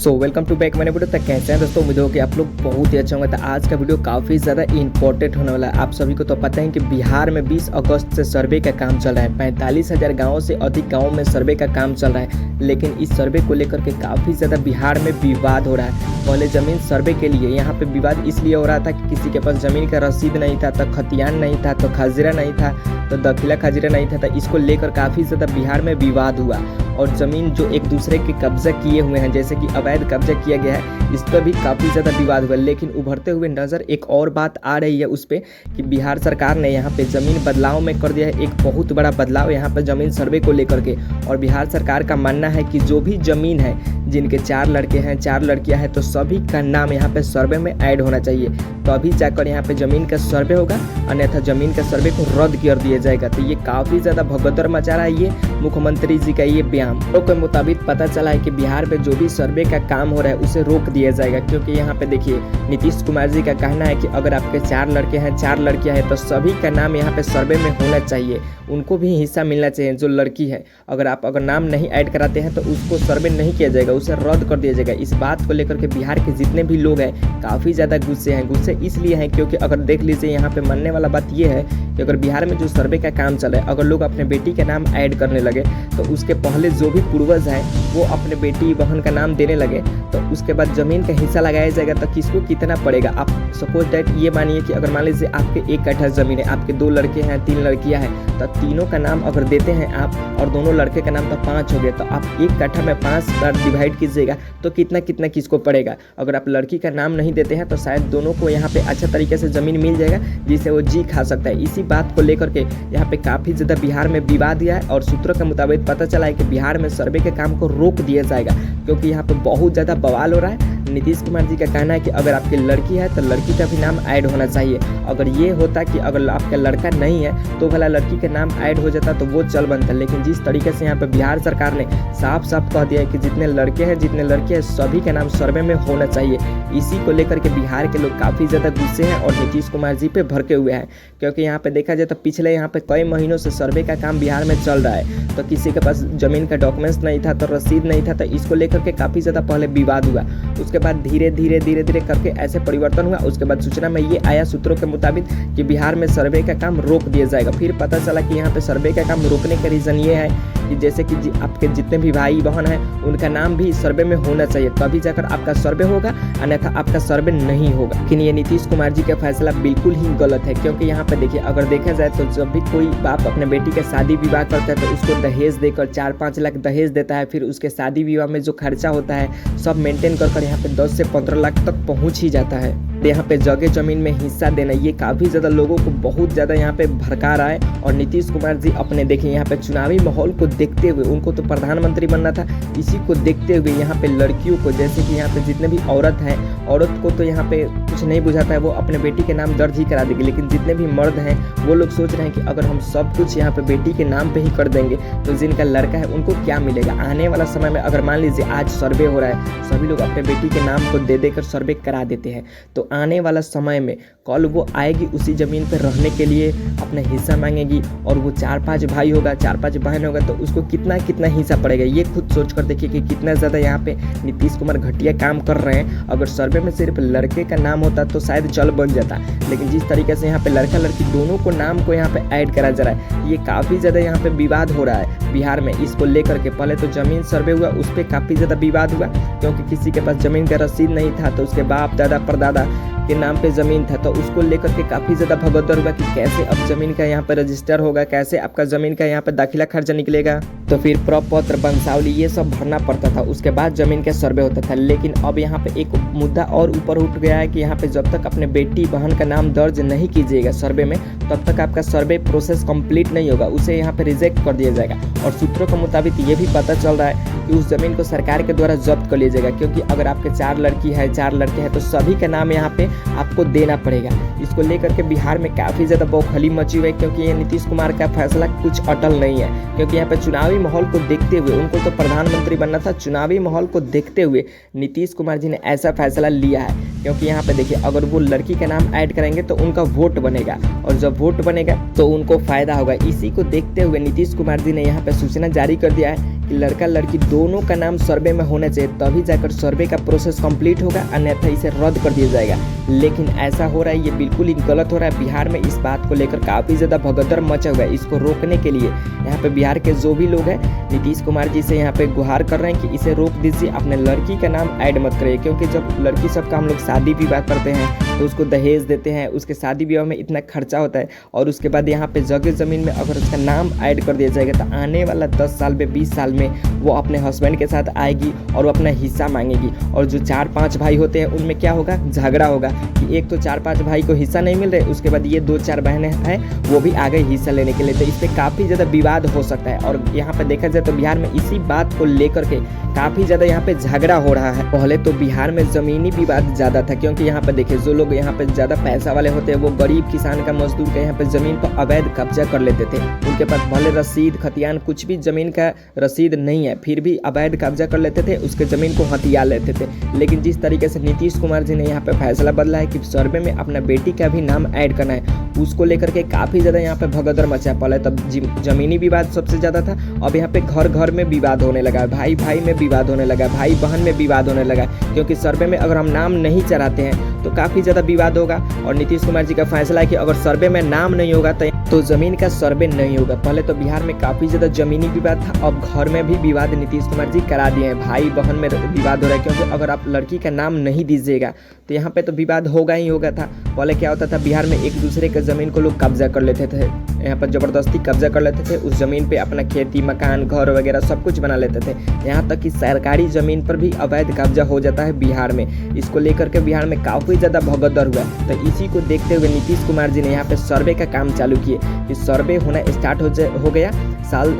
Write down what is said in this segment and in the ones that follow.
Welcome to back मैंने video तक। कैसे हैं दोस्तों, उम्मीद हो कि आप लोग बहुत ही अच्छे होंगे। तो आज का वीडियो काफ़ी ज़्यादा इंपॉर्टेंट होने वाला है। आप सभी को तो पता है कि बिहार में 20 अगस्त से सर्वे का काम चल रहा है। 45,000 गाँवों से अधिक गाँवों में सर्वे का काम चल रहा है, लेकिन इस सर्वे को लेकर के काफ़ी ज़्यादा बिहार में विवाद हो रहा है। पहले ज़मीन सर्वे के लिए यहाँ पे विवाद इसलिए हो रहा था कि किसी के पास ज़मीन का रसीद नहीं था, तो खतियान नहीं था, तो खजरा नहीं था, तो दखिला खजरा नहीं था। तो इसको लेकर काफ़ी ज़्यादा बिहार में विवाद हुआ और ज़मीन जो एक दूसरे के कब्जा किए हुए हैं, जैसे कि अवैध कब्जा किया गया है, इस पर भी काफ़ी ज़्यादा विवाद हुआ। लेकिन उभरते हुए नज़र एक और बात आ रही है उस पर कि बिहार सरकार ने यहाँ पे ज़मीन बदलाव में कर दिया है एक बहुत बड़ा बदलाव यहाँ पे ज़मीन सर्वे को लेकर के। और बिहार सरकार का मानना है कि जो भी ज़मीन है, जिनके 4 लड़के हैं 4 लड़कियां हैं, तो सभी का नाम यहाँ पे सर्वे में ऐड होना चाहिए, तो अभी जाकर यहाँ पे ज़मीन का सर्वे होगा, अन्यथा ज़मीन का सर्वे को रद्द कर दिया जाएगा। तो ये काफ़ी ज़्यादा भगदड़ मचा रहा है ये मुख्यमंत्री जी का ये बयान। तो के मुताबिक पता चला है कि बिहार में जो भी सर्वे का काम हो रहा है उसे रोक दिया जाएगा, क्योंकि यहाँ पे देखिए नीतीश कुमार जी का कहना है कि अगर आपके 4 लड़के हैं 4 लड़कियां हैं, तो सभी का नाम यहाँ पे सर्वे में होना चाहिए, उनको भी हिस्सा मिलना चाहिए। जो लड़की है अगर नाम नहीं ऐड कराते हैं तो उसको सर्वे नहीं किया जाएगा, उसे रद्द कर दिया जाएगा। इस बात को लेकर के बिहार के जितने भी लोग हैं काफ़ी ज़्यादा गुस्से हैं। गुस्से इसलिए हैं क्योंकि अगर देख लीजिए यहाँ पे मानने वाला बात ये है कि अगर बिहार में जो सर्वे का काम चल रहा है, अगर लोग अपने बेटी का नाम ऐड करने लगे, तो उसके पहले जो भी पूर्वज हैं वो अपने बेटी बहन का नाम देने लगे, तो उसके बाद ज़मीन का हिस्सा लगाया जाएगा। तो किसको कितना पड़ेगा? आप सपोज दैट ये मानिए कि अगर मान लीजिए आपके 1 कट्ठा ज़मीन है, आपके 2 लड़के हैं 3 लड़कियां हैं, तो तीनों का नाम अगर देते हैं आप और दोनों लड़के का नाम तो 5 हो गए, तो आप 1 कट्ठा में 5 बार डिवाइड कीजिएगा तो कितना कितना किसको पड़ेगा। अगर आप लड़की का नाम नहीं देते हैं तो शायद दोनों को यहाँ पे अच्छा तरीके से ज़मीन मिल जाएगा जिससे वो जी खा सकता है। इसी बात को लेकर के यहाँ पे काफ़ी ज़्यादा बिहार में विवाद हुआ है और सूत्रों के मुताबिक पता चला है कि बिहार में सर्वे के काम को रोक दिया जाएगा, क्योंकि यहाँ पे बहुत ज़्यादा बवाल हो रहा है। नीतीश कुमार जी का कहना है कि अगर आपकी लड़की है तो लड़की का भी नाम ऐड होना चाहिए। अगर ये होता कि अगर आपका लड़का नहीं है तो भला लड़की का नाम ऐड हो जाता तो वो चल बनता, लेकिन जिस तरीके से यहाँ पे बिहार सरकार ने साफ साफ कह दिया है कि जितने लड़के हैं जितने लड़के हैं सभी का नाम सर्वे में होना चाहिए, इसी को लेकर के बिहार के लोग काफ़ी ज़्यादा गुस्से हैं और नीतीश कुमार जी पे भड़के हुए हैं। क्योंकि यहाँ पे देखा जाए तो पिछले यहाँ पे कई महीनों से सर्वे का काम बिहार में चल रहा है, तो किसी के पास ज़मीन का डॉक्यूमेंट्स नहीं था, तो रसीद नहीं था, तो इसको लेकर के काफ़ी ज़्यादा पहले विवाद हुआ। उसके बाद धीरे धीरे करके ऐसे परिवर्तन हुआ। उसके बाद सूचना में ये आया सूत्रों के मुताबिक कि बिहार में सर्वे का काम रोक दिया जाएगा। फिर पता चला कि यहाँ पे सर्वे का काम रोकने का रीज़न ये है कि जैसे कि आपके जितने भी भाई बहन हैं उनका नाम भी सर्वे में होना चाहिए, तभी जाकर आपका सर्वे होगा, अन्यथा आपका सर्वे नहीं होगा। लेकिन ये नीतीश कुमार जी का फैसला बिल्कुल ही गलत है, क्योंकि यहाँ पे देखिए अगर देखा जाए तो जब भी कोई बाप अपने बेटी का शादी विवाह करता है तो उसको दहेज देकर 4-5 लाख दहेज देता है। फिर उसके शादी विवाह में जो खर्चा होता है सब मेंटेन कर यहाँ पे 10 से 15 लाख तक पहुँच ही जाता है। यहाँ पे जगह जमीन में हिस्सा देना ये काफ़ी ज़्यादा लोगों को बहुत ज़्यादा यहाँ पे भड़का रहा है। और नीतीश कुमार जी अपने देखिए यहाँ पे चुनावी माहौल को देखते हुए, उनको तो प्रधानमंत्री बनना था, इसी को देखते हुए यहाँ पे लड़कियों को, जैसे कि यहाँ पे जितने भी औरत हैं, औरत को तो यहाँ पे कुछ नहीं बुझाता है, वो अपने बेटी के नाम दर्ज ही करा देगी, लेकिन जितने भी मर्द हैं वो लोग सोच रहे हैं कि अगर हम सब कुछ यहाँ पे बेटी के नाम पे ही कर देंगे तो जिनका लड़का है उनको क्या मिलेगा। आने वाला समय में अगर मान लीजिए आज सर्वे हो रहा है, सभी लोग अपने बेटी के नाम को दे देकर सर्वे करा देते हैं, तो आने वाला समय में कल वो आएगी उसी ज़मीन पर रहने के लिए, अपना हिस्सा मांगेगी, और वो 4-5 भाई होगा 4-5 बहन होगा, तो उसको कितना कितना हिस्सा पड़ेगा। ये खुद सोच कर देखिए कि कितना ज़्यादा यहाँ पे नीतीश कुमार घटिया काम कर रहे हैं। अगर सर्वे में सिर्फ लड़के का नाम होता तो शायद चल बन जाता, लेकिन जिस तरीके से यहाँ पे लड़का लड़की दोनों को नाम को यहाँ पे ऐड करा जा रहा है, ये काफ़ी ज़्यादा यहाँ पे विवाद हो रहा है बिहार में। इसको लेकर के पहले तो ज़मीन सर्वे हुआ, उस पर काफ़ी ज़्यादा विवाद हुआ, क्योंकि किसी के पास ज़मीन का रसीद नहीं था, तो उसके बाप दादा परदादा के नाम पे ज़मीन था, तो उसको लेकर के काफ़ी ज़्यादा भगदड़ हुआ कि कैसे अब ज़मीन का यहाँ पे रजिस्टर होगा, कैसे आपका ज़मीन का यहाँ पे दाखिला खर्चा निकलेगा, तो फिर प्रपत्र वंशावली ये सब भरना पड़ता था, उसके बाद ज़मीन का सर्वे होता था। लेकिन अब यहाँ पे एक मुद्दा और ऊपर उठ गया है कि यहाँ पे जब तक अपने बेटी बहन का नाम दर्ज नहीं कीजिएगा सर्वे में, तब तक आपका सर्वे प्रोसेस कंप्लीट नहीं होगा, उसे यहाँ पे रिजेक्ट कर दिया जाएगा। और सूत्रों के मुताबिक ये भी पता चल रहा है कि उस ज़मीन को सरकार के द्वारा जब्त कर लिया जाएगा, क्योंकि अगर आपके 4 लड़की है 4 लड़के हैं तो सभी का नाम यहाँ पे आपको देना पड़ेगा। इसको लेकर के बिहार में काफ़ी ज़्यादा बौखली मची हुई है, क्योंकि ये नीतीश कुमार का फैसला कुछ अटल नहीं है। क्योंकि यहाँ पे चुनावी माहौल को देखते हुए, उनको तो प्रधानमंत्री बनना था, चुनावी माहौल को देखते हुए नीतीश कुमार जी ने ऐसा फैसला लिया है। क्योंकि यहाँ पे देखिए अगर वो लड़की का नाम ऐड करेंगे तो उनका वोट बनेगा, और जब वोट बनेगा तो उनको फ़ायदा होगा। इसी को देखते हुए नीतीश कुमार जी ने यहाँ पे सूचना जारी कर दिया है कि लड़का लड़की दोनों का नाम सर्वे में होना चाहिए, तभी जाकर सर्वे का प्रोसेस कंप्लीट होगा, अन्यथा इसे रद्द कर दिया जाएगा। लेकिन ऐसा हो रहा है, ये बिल्कुल ही गलत हो रहा है। बिहार में इस बात को लेकर काफ़ी ज़्यादा भगदड़ मचा हुआ है। इसको रोकने के लिए यहाँ पे बिहार के जो भी लोग हैं नीतीश कुमार जी से यहाँ पे गुहार कर रहे हैं कि इसे रोक दीजिए, अपने लड़की का नाम ऐड मत करिए। क्योंकि जब लड़की सबका हम लोग शादी विवाह करते हैं तो उसको दहेज देते हैं, उसके शादी विवाह में इतना खर्चा होता है, और उसके बाद यहाँ पे जगह ज़मीन में अगर उसका नाम ऐड कर दिया जाएगा तो आने वाला 10 साल में 20 साल में वो अपने हस्बैंड के साथ आएगी और वो अपना हिस्सा मांगेगी। और जो 4-5 भाई होते हैं उनमें क्या होगा, झगड़ा होगा कि एक तो 4-5 भाई को हिस्सा नहीं मिल रहे, उसके बाद ये 2-4 बहनें हैं वो भी आ गई हिस्सा लेने के लिए। तो इस पर काफ़ी ज़्यादा विवाद हो सकता है। और यहाँ पर देखा जाए तो बिहार में इसी बात को लेकर के काफ़ी ज़्यादा यहाँ पे झगड़ा हो रहा है। पहले तो बिहार में ज़मीनी विवाद ज़्यादा था, क्योंकि यहाँ पे देखिए जो लोग यहाँ पे ज़्यादा पैसा वाले होते हैं वो गरीब किसान का मजदूर का यहाँ पे ज़मीन पर अवैध कब्जा कर लेते थे। उनके पास भले रसीद खतियान कुछ भी ज़मीन का रसीद नहीं है, फिर भी अवैध कब्जा कर लेते थे, उसके ज़मीन को हथिया लेते थे। लेकिन जिस तरीके से नीतीश कुमार जी ने यहाँ पे फैसला बदला है कि सर्वे में अपना बेटी का भी नाम ऐड करना है, उसको लेकर के काफ़ी ज़्यादा यहाँ पे भगदड़ मचा। पहले तब ज़मीनी विवाद सबसे ज़्यादा था, अब यहाँ पे घर घर में विवाद होने लगा है, भाई भाई में विवाद होने लगा, भाई बहन में विवाद होने लगा। क्योंकि सर्वे में अगर हम नाम नहीं चढ़ाते हैं तो काफ़ी ज़्यादा विवाद होगा। और नीतीश कुमार जी का फैसला है कि अगर सर्वे में नाम नहीं होगा तो ज़मीन का सर्वे नहीं होगा। पहले तो बिहार में काफ़ी ज़्यादा ज़मीनी विवाद था, अब घर में भी विवाद नीतीश कुमार जी करा दिए हैं। भाई बहन में विवाद हो रहा है, क्योंकि अगर आप लड़की का नाम नहीं दीजिएगा तो यहाँ पे तो विवाद होगा ही होगा था। पहले क्या होता था, बिहार में एक दूसरे के ज़मीन को लोग कब्जा कर लेते थे, यहाँ पर ज़बरदस्ती कब्जा कर लेते थे, उस ज़मीन पे अपना खेती मकान घर वगैरह सब कुछ बना लेते थे। यहाँ तक कि सरकारी ज़मीन पर भी अवैध कब्जा हो जाता है बिहार में। इसको लेकर के बिहार में काफ़ी ज़्यादा भगदड़ हुआ। तो इसी को देखते हुए नीतीश कुमार जी ने यहाँ पे सर्वे का काम चालू किए कि सर्वे होना स्टार्ट हो गया।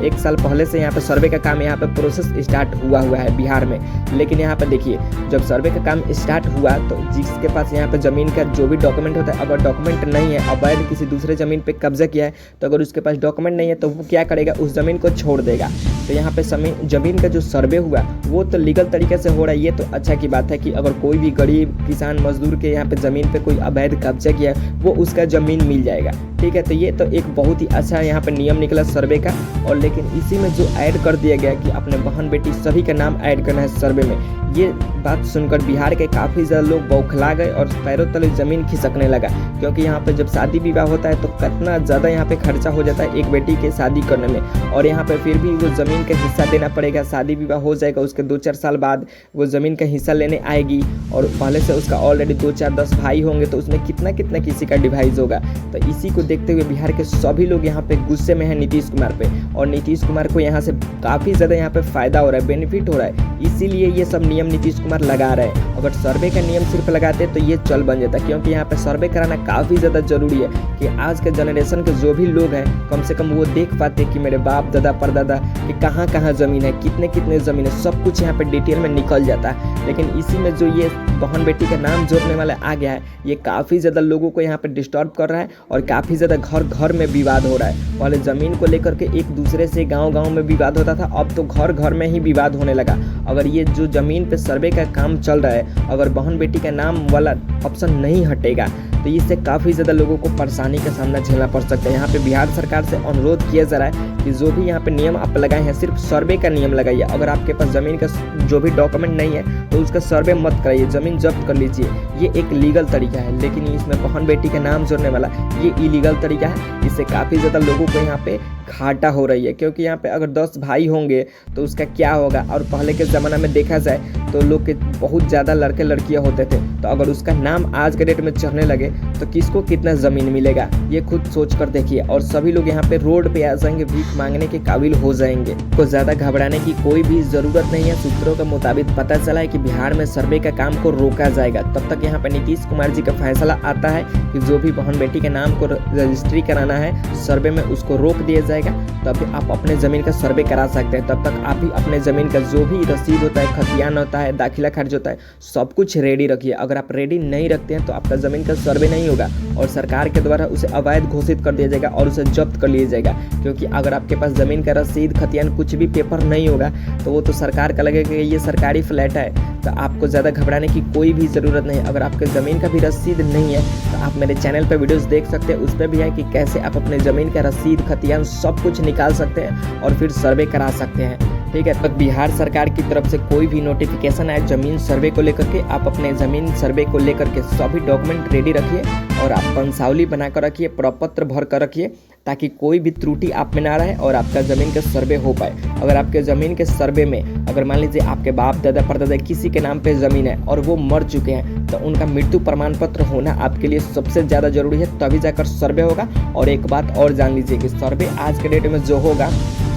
एक साल पहले से यहाँ पे सर्वे का काम यहाँ पे प्रोसेस स्टार्ट हुआ है बिहार में। लेकिन यहाँ पे देखिए, जब सर्वे का काम स्टार्ट हुआ तो जिसके पास यहाँ पे ज़मीन का जो भी डॉक्यूमेंट होता है, अगर डॉक्यूमेंट नहीं है, अवैध किसी दूसरे ज़मीन पे कब्जा किया है, तो अगर उसके पास डॉक्यूमेंट नहीं है तो वो क्या करेगा, उस ज़मीन को छोड़ देगा। तो यहाँ पे ज़मीन का जो सर्वे हुआ वो तो लीगल तरीके से हो रहा है। ये तो अच्छा की बात है कि अगर कोई भी गरीब किसान मजदूर के यहाँ पे ज़मीन पे कोई अवैध कब्जा किया है वो उसका ज़मीन मिल जाएगा। ठीक है, तो ये तो एक बहुत ही अच्छा यहाँ पे नियम निकला सर्वे का। और लेकिन इसी में जो ऐड कर दिया गया कि अपने बहन बेटी सभी का नाम ऐड करना है सर्वे में, ये बात सुनकर बिहार के काफ़ी ज़्यादा लोग बौखला गए और पैरों तले ज़मीन खिसकने लगा। क्योंकि यहाँ पे जब शादी विवाह होता है तो कितना ज़्यादा यहाँ पे खर्चा हो जाता है एक बेटी के शादी करने में, और यहाँ पे फिर भी वो ज़मीन का हिस्सा देना पड़ेगा। शादी विवाह हो जाएगा, उसके 2-4 साल बाद वो ज़मीन का हिस्सा लेने आएगी, और पहले से उसका ऑलरेडी 2-4-10 भाई होंगे, तो उसमें कितना कितना किसी का डिवाइस होगा। तो इसी को देखते हुए बिहार के सभी लोग यहाँ पे गुस्से में हैं नीतीश कुमार पे, और नीतीश कुमार को यहाँ से काफ़ी ज़्यादा यहाँ पे फ़ायदा हो रहा है, बेनिफिट हो रहा है। इसीलिए ये सब नियम नीतीश कुमार लगा रहे हैं। अगर सर्वे का नियम सिर्फ लगाते तो ये चल बन जाता, क्योंकि यहाँ पे सर्वे कराना काफ़ी ज़्यादा ज़रूरी है कि आज के जनरेशन के जो भी लोग हैं कम से कम वो देख पाते कि मेरे बाप दादा परदादा कि कहाँ कहाँ ज़मीन है, कितने कितने ज़मीन है, सब कुछ यहाँ पे डिटेल में निकल जाता है। लेकिन इसी में जो ये बहन बेटी का नाम जोड़ने वाला आ गया है, ये काफ़ी ज़्यादा लोगों को यहाँ पे डिस्टर्ब कर रहा है, और काफ़ी ज़्यादा घर घर में विवाद हो रहा है। पहले ज़मीन को लेकर के एक दूसरे से गाँव गाँव में विवाद होता था, अब तो घर घर में ही विवाद होने लगा। अगर ये जो ज़मीन पे सर्वे का काम चल रहा है, अगर बहन बेटी का नाम वाला ऑप्शन नहीं हटेगा तो इससे काफ़ी ज़्यादा लोगों को परेशानी का सामना झेलना पड़ सकता है। यहाँ पे बिहार सरकार से अनुरोध किया जा रहा है कि जो भी यहाँ पे नियम आप लगाए हैं सिर्फ सर्वे का नियम लगाइए। अगर आपके पास ज़मीन का जो भी डॉक्यूमेंट नहीं है तो उसका सर्वे मत कराइए, ज़मीन जब्त कर लीजिए। ये एक लीगल तरीका है, लेकिन इसमें बहन बेटी का नाम जोड़ने वाला ये इलीगल तरीका है। इससे काफ़ी ज़्यादा लोगों को यहाँ पे घाटा हो रही है, क्योंकि यहाँ पे अगर 10 भाई होंगे तो उसका क्या होगा। और पहले के ज़माना में देखा जाए तो लोग के बहुत ज़्यादा लड़के लड़कियाँ होते थे, तो अगर उसका नाम आज के डेट में चढ़ने लगे तो किसको कितना ज़मीन मिलेगा, ये खुद सोच कर देखिए। और सभी लोग यहाँ पे रोड पे आ जाएंगे, भीख मांगने के काबिल हो जाएंगे। तो ज़्यादा घबराने की कोई भी ज़रूरत नहीं है। सूत्रों के मुताबिक पता चला है कि बिहार में सर्वे का काम को रोका जाएगा। तब तक यहाँ पे नीतीश कुमार जी का फैसला आता है कि जो भी बहन बेटी के नाम को रजिस्ट्री कराना है सर्वे में, उसको रोक दिया जाएगा। तब आप अपने ज़मीन का सर्वे करा सकते हैं। तब तक आप ही अपने ज़मीन का जो भी रसीद होता है, खतियान होता है, दाखिला खर्च होता है, सब कुछ रेडी रखिए। अगर आप रेडी नहीं रखते हैं तो आपका ज़मीन का सर्वे नहीं होगा और सरकार के द्वारा उसे अवैध घोषित कर दिया जाएगा और उसे जब्त कर लिया जाएगा। क्योंकि अगर आपके पास ज़मीन का रसीद खतियान कुछ भी पेपर नहीं होगा तो वो तो सरकार का लगेगा कि ये सरकारी फ्लैट है। तो आपको ज़्यादा घबराने की कोई भी ज़रूरत नहीं। अगर आपके ज़मीन का भी रसीद नहीं है तो आप मेरे चैनल पर वीडियोस देख सकते हैं, उस पर भी है कि कैसे आप अपने ज़मीन का रसीद खतियान सब कुछ निकाल सकते हैं और फिर सर्वे करा सकते हैं। ठीक है। तो बिहार सरकार की तरफ से कोई भी नोटिफिकेशन आए ज़मीन सर्वे को लेकर के, आप अपने ज़मीन सर्वे को लेकर के सभी डॉक्यूमेंट रेडी रखिए और आप कंसावली बना कर रखिए, प्रपत्र भर कर रखिए, ताकि कोई भी त्रुटि आप में ना रहे और आपका ज़मीन का सर्वे हो पाए। अगर आपके ज़मीन के सर्वे में अगर मान लीजिए आपके बाप दादा परदादा किसी के नाम पे ज़मीन है और वो मर चुके हैं, तो उनका मृत्यु प्रमाण पत्र होना आपके लिए सबसे ज़्यादा जरूरी है, तभी जाकर सर्वे होगा। और एक बात और जान लीजिए कि सर्वे आज के डेट में जो होगा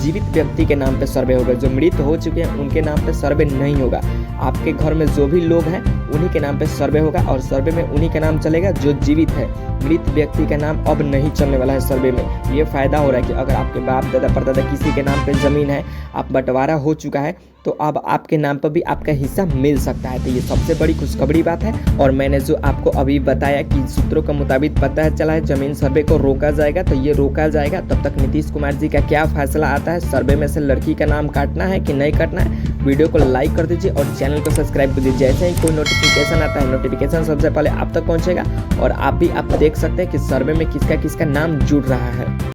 जीवित व्यक्ति के नाम पे सर्वे होगा, जो मृत हो चुके हैं उनके नाम पे सर्वे नहीं होगा। आपके घर में जो भी लोग हैं उन्हीं के नाम पे सर्वे होगा और सर्वे में उन्हीं का नाम चलेगा जो जीवित है। मृत व्यक्ति का नाम अब नहीं चलने वाला है सर्वे में। ये फायदा हो रहा है कि अगर आपके बाप दादा परदादा किसी के नाम पे ज़मीन है, आप बंटवारा हो चुका है, तो अब आपके नाम पर भी आपका हिस्सा मिल सकता है। तो ये सबसे बड़ी खुशखबरी बात है। और मैंने जो आपको अभी बताया कि सूत्रों के मुताबिक पता चला है ज़मीन सर्वे को रोका जाएगा, तो ये रोका जाएगा। तब तक नीतीश कुमार जी का क्या फैसला आता है, सर्वे में से लड़की का नाम काटना है कि नहीं काटना है, वीडियो को लाइक कर दीजिए और चैनल को सब्सक्राइब कर दीजिए। जैसे ही कोई नोटिफिकेशन आता है, नोटिफिकेशन सबसे पहले आप तक पहुँचेगा और आप भी देख सकते हैं कि सर्वे में किसका किसका नाम जुड़ रहा है।